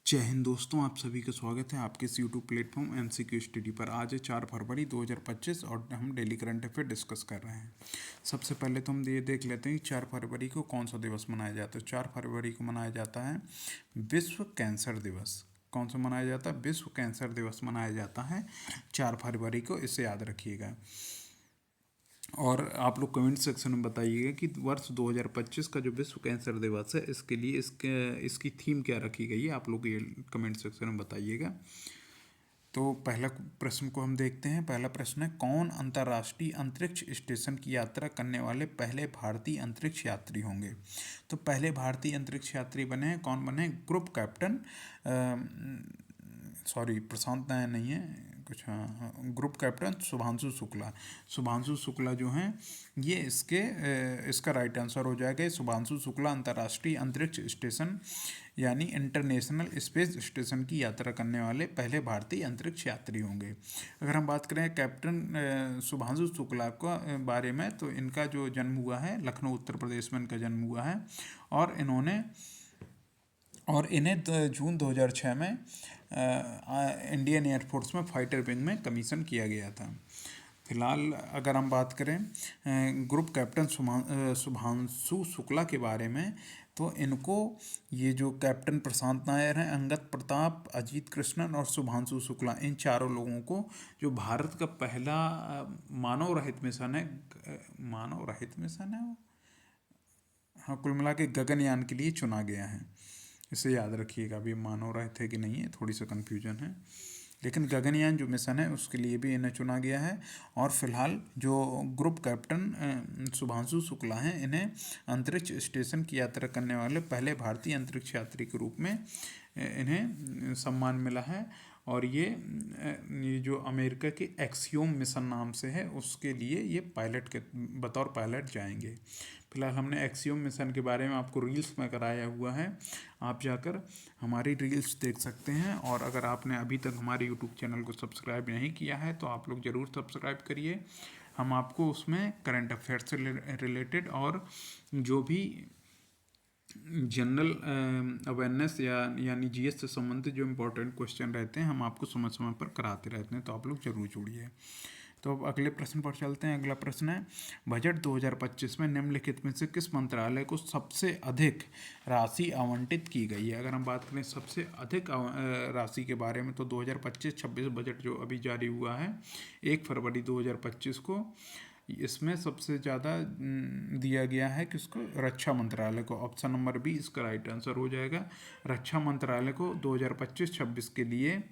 जय हिंद दोस्तों, आप सभी का स्वागत है आपके इस यूट्यूब प्लेटफॉर्म एमसीक्यू स्टडी पर। आज है 4 फरवरी 2025 और हम डेली करंट अफेयर डिस्कस कर रहे हैं। सबसे पहले तो हम ये देख लेते हैं कि 4 फरवरी को कौन सा दिवस मनाया जाता है। 4 फरवरी को मनाया जाता है विश्व कैंसर दिवस। कौन सा मनाया जाता है? विश्व कैंसर दिवस मनाया जाता है 4 फरवरी को, इसे याद रखिएगा। और आप लोग कमेंट सेक्शन में बताइएगा कि वर्ष 2025 का जो विश्व कैंसर दिवस है इसके लिए इसकी थीम क्या रखी गई है, आप लोग ये कमेंट सेक्शन में बताइएगा। तो पहला प्रश्न को हम देखते हैं। पहला प्रश्न है, कौन अंतर्राष्ट्रीय अंतरिक्ष स्टेशन की यात्रा करने वाले पहले भारतीय अंतरिक्ष यात्री होंगे? तो पहले भारतीय अंतरिक्ष यात्री बने हैं, कौन बने? ग्रुप कैप्टन प्रशांत नायर नहीं है कुछ, हाँ, ग्रुप कैप्टन शुभांशु शुक्ला। शुभांशु शुक्ला जो हैं ये इसका राइट आंसर हो जाएगा। शुभांशु शुक्ला अंतर्राष्ट्रीय अंतरिक्ष स्टेशन यानी इंटरनेशनल स्पेस स्टेशन की यात्रा करने वाले पहले भारतीय अंतरिक्ष यात्री होंगे। अगर हम बात करें कैप्टन शुभांशु शुक्ला का बारे में, तो इनका जो जन्म हुआ है लखनऊ उत्तर प्रदेश में इनका जन्म हुआ है और इन्हें जून 2006 में इंडियन एयरफोर्स में फाइटर विंग में कमीशन किया गया था। फिलहाल अगर हम बात करें ग्रुप कैप्टन शुभांशु शुक्ला के बारे में, तो इनको ये जो कैप्टन प्रशांत नायर हैं, अंगद प्रताप, अजीत कृष्णन और शुभांशु शुक्ला, इन चारों लोगों को जो भारत का पहला मानव रहित मिशन है वो, हाँ, कुल मिला के गगनयान के लिए चुना गया है। इसे याद रखिएगा। अभी मानव रहित है कि नहीं है थोड़ी सा कन्फ्यूजन है, लेकिन गगनयान जो मिशन है उसके लिए भी इन्हें चुना गया है। और फिलहाल जो ग्रुप कैप्टन शुभांशु शुक्ला हैं, इन्हें अंतरिक्ष स्टेशन की यात्रा करने वाले पहले भारतीय अंतरिक्ष यात्री के रूप में इन्हें सम्मान मिला है। और ये जो अमेरिका के एक्सियोम मिशन नाम से है उसके लिए ये बतौर पायलट जाएंगे। फिलहाल हमने एक्सियोम मिशन के बारे में आपको रील्स में कराया हुआ है, आप जाकर हमारी रील्स देख सकते हैं। और अगर आपने अभी तक हमारे यूट्यूब चैनल को सब्सक्राइब नहीं किया है तो आप लोग ज़रूर सब्सक्राइब करिए। हम आपको उसमें करंट अफेयर से रिलेटेड और जो भी जनरल अवेयरनेस यानी जीएस से संबंधित जो इम्पोर्टेंट क्वेश्चन रहते हैं हम आपको समय समय पर कराते रहते हैं, तो आप लोग जरूर जुड़िए। तो अब अगले प्रश्न पर चलते हैं। अगला प्रश्न है, बजट 2025 में निम्नलिखित में से किस मंत्रालय को सबसे अधिक राशि आवंटित की गई है? अगर हम बात करें सबसे अधिक राशि के बारे में, तो 2025-26 बजट जो अभी जारी हुआ है 1 फरवरी 2025 को, इसमें सबसे ज़्यादा दिया गया है किसको? रक्षा मंत्रालय को। ऑप्शन नंबर बी इसका राइट आंसर हो जाएगा। रक्षा मंत्रालय को 2025-26 के लिए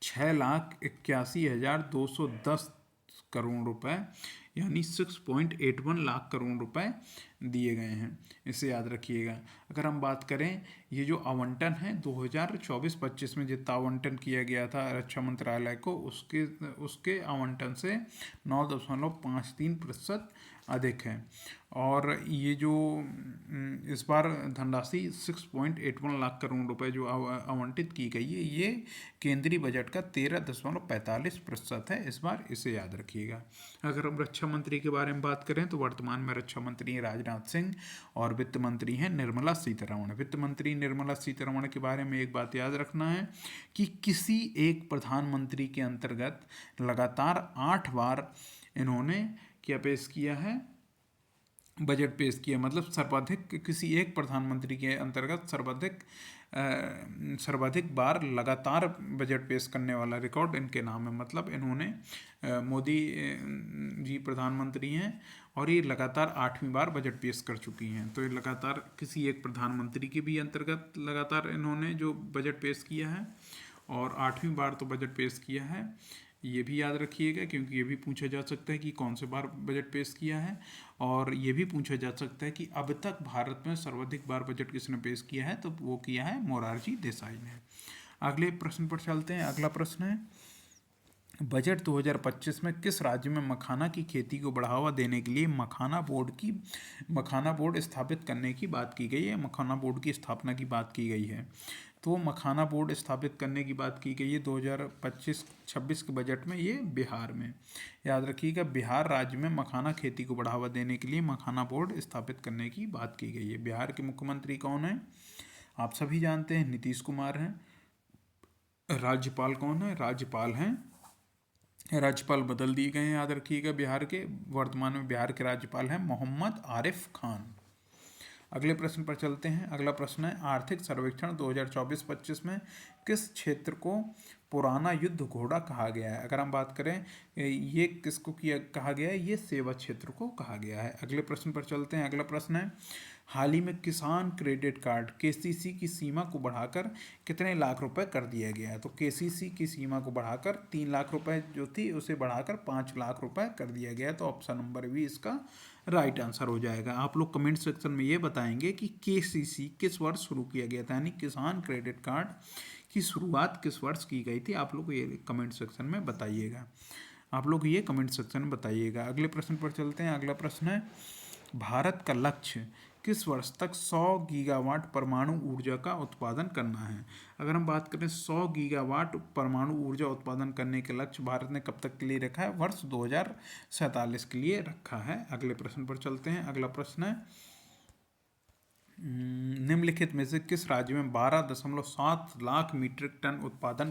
6,81,210 करोड़ रुपए यानी 6.81 लाख करोड़ रुपए दिए गए हैं, इसे याद रखिएगा। अगर हम बात करें ये जो आवंटन है 2024-25 में जितना आवंटन किया गया था रक्षा मंत्रालय को, उसके आवंटन से 9.53% अधिक है। और ये जो इस बार धनराशि 6.81 लाख करोड़ रुपए जो आवंटित की गई है, ये केंद्रीय बजट का 13.45% है इस बार, इसे याद रखिएगा। अगर हम रक्षा मंत्री के बारे में बात करें तो वर्तमान में रक्षा मंत्री हैं राजनाथ सिंह और वित्त मंत्री हैं निर्मला सीतारमण। वित्त मंत्री निर्मला सीतारमण के बारे में एक बात याद रखना है कि किसी एक प्रधानमंत्री के अंतर्गत लगातार 8 बार इन्होंने क्या पेश किया है? बजट पेश किया। मतलब सर्वाधिक किसी एक प्रधानमंत्री के अंतर्गत सर्वाधिक बार लगातार बजट पेश करने वाला रिकॉर्ड इनके नाम है। मतलब इन्होंने मोदी जी प्रधानमंत्री हैं और ये लगातार 8वीं बार बजट पेश कर चुकी हैं। तो ये लगातार किसी एक प्रधानमंत्री के भी अंतर्गत लगातार इन्होंने जो बजट पेश किया है और 8वीं बार तो बजट पेश किया है, ये भी याद रखिएगा, क्योंकि ये भी पूछा जा सकता है कि कौन से बार बजट पेश किया है। और ये भी पूछा जा सकता है कि अब तक भारत में सर्वाधिक बार बजट किसने पेश किया है, तो वो किया है मोरारजी देसाई ने। अगले प्रश्न पर चलते हैं। अगला प्रश्न है, बजट 2025 में किस राज्य में मखाना की खेती को बढ़ावा देने के लिए मखाना बोर्ड स्थापित करने की बात की गई है? मखाना बोर्ड की स्थापना की बात की गई है। तो मखाना बोर्ड स्थापित करने की बात की गई है 2025-26 के बजट में, ये बिहार में। याद रखिएगा, बिहार राज्य में मखाना खेती को बढ़ावा देने के लिए मखाना बोर्ड स्थापित करने की बात की गई है। बिहार के मुख्यमंत्री कौन है? आप सभी जानते हैं नीतीश कुमार हैं। राज्यपाल कौन है? राज्यपाल बदल दिए गए हैं, याद रखिएगा। बिहार के वर्तमान में बिहार के राज्यपाल हैं मोहम्मद आरिफ खान। अगले प्रश्न पर चलते हैं। अगला प्रश्न है आर्थिक सर्वेक्षण 2024-25 में किस क्षेत्र को पुराना युद्ध घोड़ा कहा गया है? अगर हम बात करें ये किसको किया कहा गया है? ये सेवा क्षेत्र को कहा गया है। अगले प्रश्न पर चलते हैं। अगला प्रश्न है हाल ही में किसान क्रेडिट कार्ड केसीसी की सीमा को बढ़ाकर कितने लाख रुपए कर दिया गया है? तो केसीसी की सीमा को बढ़ाकर 3 लाख रुपए जो थी उसे बढ़ाकर 5 लाख रुपए कर दिया गया है। तो ऑप्शन नंबर बी इसका राइट आंसर हो जाएगा। आप लोग कमेंट सेक्शन में ये बताएंगे कि केसीसी किस वर्ष शुरू किया गया था, यानी किसान क्रेडिट कार्ड की शुरुआत किस वर्ष की गई थी। आप लोग ये कमेंट सेक्शन में बताइएगा। अगले प्रश्न पर चलते हैं। अगला प्रश्न है भारत का लक्ष्य किस वर्ष तक 100 गीगावाट परमाणु ऊर्जा का उत्पादन करना है? अगर हम बात करें 100 गीगावाट परमाणु ऊर्जा उत्पादन करने के लक्ष्य भारत ने कब तक के लिए रखा है? वर्ष 2047 के लिए रखा है। अगले प्रश्न पर चलते हैं। अगला प्रश्न है निम्नलिखित में से किस राज्य में 12.7 लाख मीट्रिक टन उत्पादन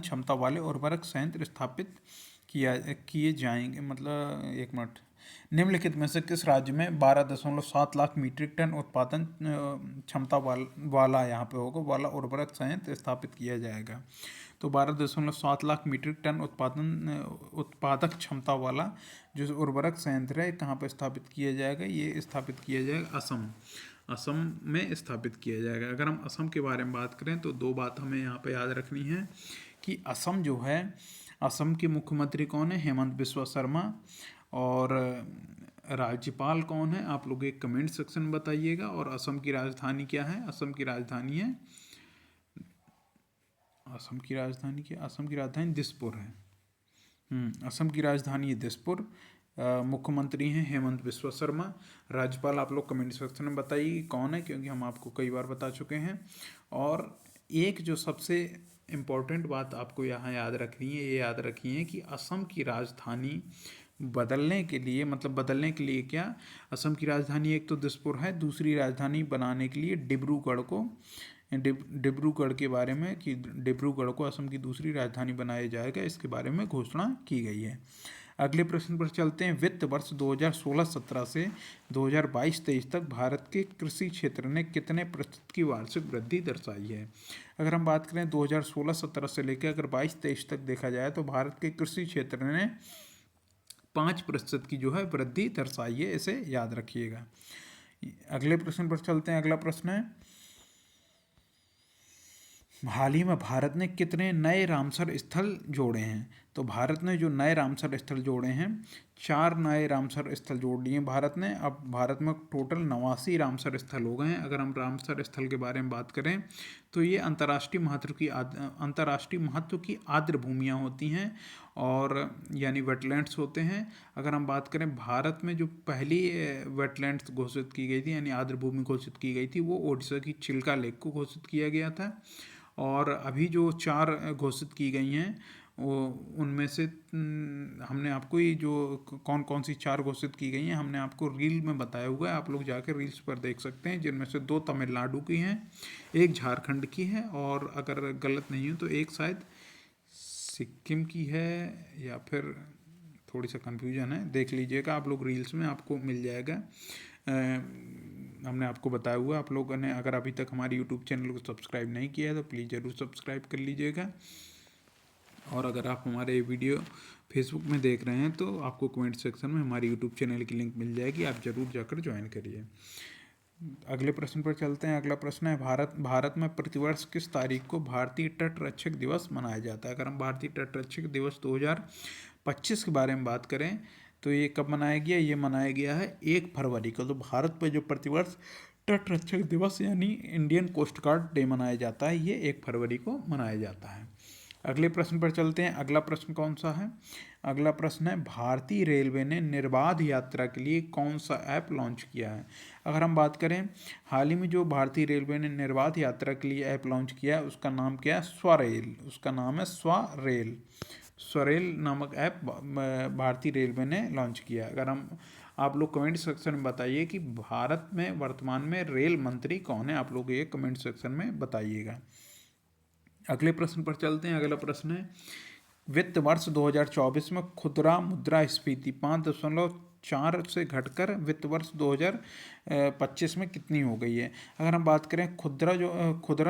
क्षमता वाले उर्वरक संयंत्र स्थापित किए जाएंगे? मतलब एक मिनट, निम्नलिखित में से किस राज्य में 12.7 लाख मीट्रिक टन उत्पादन क्षमता वाला यहाँ पे होगा वाला उर्वरक संयंत्र स्थापित किया जाएगा? तो 12.7 लाख मीट्रिक टन उत्पादक क्षमता वाला जो उर्वरक संयंत्र है कहाँ पर स्थापित किया जाएगा? ये स्थापित किया जाएगा असम में स्थापित किया जाएगा। अगर हम असम के बारे में बात करें तो दो बात हमें यहाँ पे याद रखनी है कि असम जो है, असम के मुख्यमंत्री कौन है? हेमंत बिस्वा शर्मा। और राज्यपाल कौन है? आप लोग एक कमेंट सेक्शन में बताइएगा। और असम की राजधानी क्या है? असम की राजधानी दिसपुर है। असम की राजधानी दिसपुर। मुख्यमंत्री हैं हेमंत बिस्वा शर्मा। राज्यपाल आप लोग कमेंट सेक्शन में बताइए कौन है, क्योंकि हम आपको कई बार बता चुके हैं। और एक जो सबसे इम्पोर्टेंट बात आपको यहाँ याद रखनी है, ये याद रखिए कि असम की राजधानी बदलने के लिए क्या, असम की राजधानी एक तो दिसपुर है, दूसरी राजधानी बनाने के लिए डिब्रूगढ़ के बारे में कि डिब्रूगढ़ को असम की दूसरी राजधानी बनाया जाएगा, इसके बारे में घोषणा की गई है। अगले प्रश्न पर चलते हैं। वित्त वर्ष 2016-17 से 2022-23 तक भारत के कृषि क्षेत्र ने कितने प्रतिशत की वार्षिक वृद्धि दर्शाई है? अगर हम बात करें 2016-17 से लेकर अगर 22-23 तक देखा जाए तो भारत के कृषि क्षेत्र ने 5% की जो है वृद्धि दर्शाई है, इसे याद रखिएगा। अगले प्रश्न पर चलते हैं। अगला प्रश्न है हाल ही में भारत ने कितने नए रामसर स्थल जोड़े हैं? तो भारत ने जो नए रामसर स्थल जोड़े हैं, 4 नए रामसर स्थल जोड़ लिए भारत ने। अब भारत में टोटल 89 रामसर स्थल हो गए हैं। अगर हम रामसर स्थल के बारे में बात करें तो ये अंतर्राष्ट्रीय महत्व की आर्द्र भूमियाँ होती हैं, और यानी वेटलैंड्स होते हैं। अगर हम बात करें भारत में जो पहली वेटलैंड्स घोषित की गई थी यानी आर्द्र भूमि घोषित की गई थी, वो ओडिशा की चिल्का लेक को घोषित किया गया था। और अभी जो 4 घोषित की गई हैं वो उनमें से हमने आपको ये जो कौन कौन सी 4 घोषित की गई हैं हमने आपको रील में बताया हुआ है, आप लोग जाकर रील्स पर देख सकते हैं, जिनमें से 2 तमिलनाडु की हैं, एक झारखंड की है, और अगर गलत नहीं हो तो एक शायद सिक्किम की है, या फिर थोड़ी सा कन्फ्यूजन है, देख लीजिएगा आप लोग रील्स में, आपको मिल जाएगा। हमने आपको बताया हुआ। आप लोगों ने अगर अभी तक हमारे यूट्यूब चैनल को सब्सक्राइब नहीं किया है तो प्लीज़ ज़रूर सब्सक्राइब कर लीजिएगा। और अगर आप हमारे वीडियो फेसबुक में देख रहे हैं तो आपको कमेंट सेक्शन में हमारे यूट्यूब चैनल की लिंक मिल जाएगी, आप ज़रूर जाकर ज्वाइन करिए। अगले प्रश्न पर चलते हैं। अगला प्रश्न है भारत में प्रतिवर्ष किस तारीख को भारतीय तट रक्षक दिवस मनाया जाता है? अगर हम भारतीय तट रक्षक दिवस 2025 के बारे में बात करें तो ये कब मनाया गया? ये मनाया गया है 1 फरवरी को। तो भारत पर जो प्रतिवर्ष तट रक्षक दिवस यानी इंडियन कोस्ट गार्ड डे मनाया जाता है, ये 1 फरवरी को मनाया जाता है। अगले प्रश्न पर चलते हैं। अगला प्रश्न कौन सा है? अगला प्रश्न है भारतीय रेलवे ने निर्बाध यात्रा के लिए कौन सा ऐप लॉन्च किया है? अगर हम बात करें हाल ही में जो भारतीय रेलवे ने निर्बाध यात्रा के लिए ऐप लॉन्च किया है उसका नाम क्या है? स्वरेल। उसका नाम है स्वरेल नामक ऐप भारतीय रेलवे ने लॉन्च किया। अगर हम आप लोग कमेंट सेक्शन में बताइए कि भारत में वर्तमान में रेल मंत्री कौन है, आप लोग ये कमेंट सेक्शन में बताइएगा। अगले प्रश्न पर चलते हैं। अगला प्रश्न है, वित्त वर्ष 2024 में खुदरा मुद्रास्फीति 5.4 से घटकर वित्त वर्ष 2025 में कितनी हो गई है। अगर हम बात करें खुदरा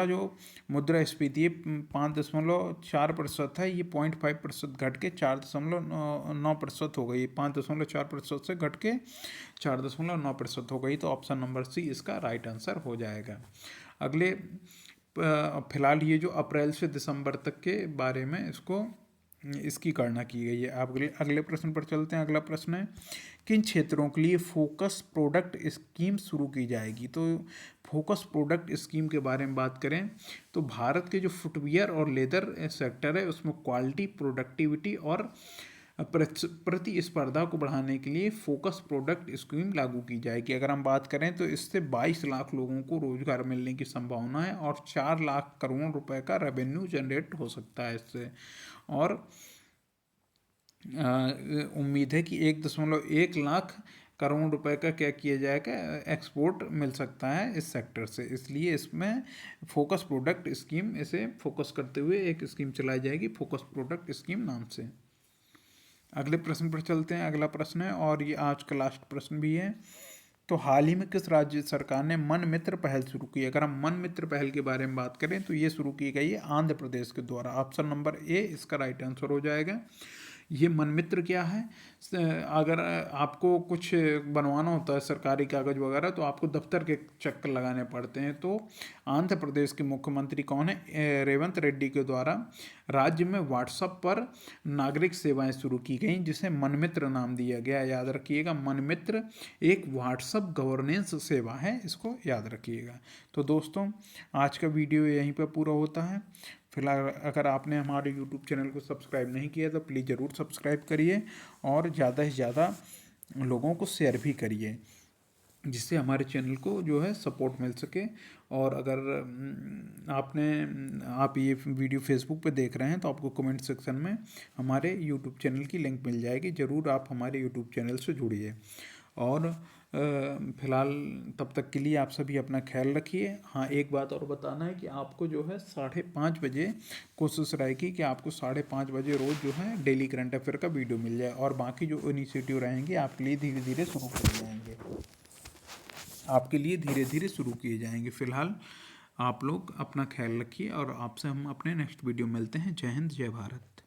जो मुद्रास्फीति है 5.4% है, ये 0.5% घट के 4.9% हो गई। 5.4% से घट के 4.9% हो गई। तो ऑप्शन नंबर सी इसका राइट आंसर हो जाएगा। अगले फिलहाल ये जो अप्रैल से दिसंबर तक के बारे में इसकी गणना की गई है। आप अगले प्रश्न पर चलते हैं। अगला प्रश्न है, किन क्षेत्रों के लिए फोकस प्रोडक्ट स्कीम शुरू की जाएगी। तो फोकस प्रोडक्ट स्कीम के बारे में बात करें तो भारत के जो फुटवियर और लेदर सेक्टर है उसमें क्वालिटी, प्रोडक्टिविटी और प्रतिस्पर्धा को बढ़ाने के लिए फोकस प्रोडक्ट स्कीम लागू की जाएगी। अगर हम बात करें तो इससे 22 लाख लोगों को रोजगार मिलने की संभावना है और 4 लाख करोड़ रुपए का रेवेन्यू जनरेट हो सकता है इससे। और उम्मीद है कि 1.1 लाख करोड़ रुपए का क्या किया जाएगा, एक्सपोर्ट मिल सकता है इस सेक्टर से। इसलिए इसमें फोकस प्रोडक्ट स्कीम, इसे फोकस करते हुए एक स्कीम चलाई जाएगी फोकस प्रोडक्ट स्कीम नाम से। अगले प्रश्न पर चलते हैं। अगला प्रश्न है और ये आज का लास्ट प्रश्न भी है। तो हाल ही में किस राज्य सरकार ने मन मित्र पहल शुरू की। अगर हम मन मित्र पहल के बारे में बात करें तो ये शुरू की गई है आंध्र प्रदेश के द्वारा। ऑप्शन नंबर ए इसका राइट आंसर हो जाएगा। ये मन मित्र क्या है, अगर आपको कुछ बनवाना होता है सरकारी कागज वगैरह तो आपको दफ्तर के चक्कर लगाने पड़ते हैं। तो आंध्र प्रदेश के मुख्यमंत्री कौन है, रेवंत रेड्डी के द्वारा राज्य में व्हाट्सएप पर नागरिक सेवाएं शुरू की गई जिसे मन मित्र नाम दिया गया। याद रखिएगा, मन मित्र एक व्हाट्सएप गवर्नेंस सेवा है, इसको याद रखिएगा। तो दोस्तों आज का वीडियो यहीं पर पूरा होता है। फिलहाल अगर आपने हमारे YouTube चैनल को सब्सक्राइब नहीं किया तो प्लीज़ ज़रूर सब्सक्राइब करिए और ज़्यादा से ज़्यादा लोगों को शेयर भी करिए जिससे हमारे चैनल को जो है सपोर्ट मिल सके। और अगर आप ये वीडियो फेसबुक पे देख रहे हैं तो आपको कमेंट सेक्शन में हमारे YouTube चैनल की लिंक मिल जाएगी। ज़रूर आप हमारे YouTube चैनल से जुड़िए। और फिलहाल तब तक के लिए आप सभी अपना ख्याल रखिए। हाँ, एक बात और बताना है कि आपको जो है 5:30 बजे कोशिश रहेगी कि आपको 5:30 बजे रोज़ जो है डेली करंट अफेयर का वीडियो मिल जाए और बाकी जो इनिशिएटिव रहेंगे आपके लिए धीरे धीरे शुरू किए जाएंगे। फिलहाल आप लोग अपना ख्याल रखिए और आपसे हम अपने नेक्स्ट वीडियो मिलते हैं। जय हिंद, जय भारत।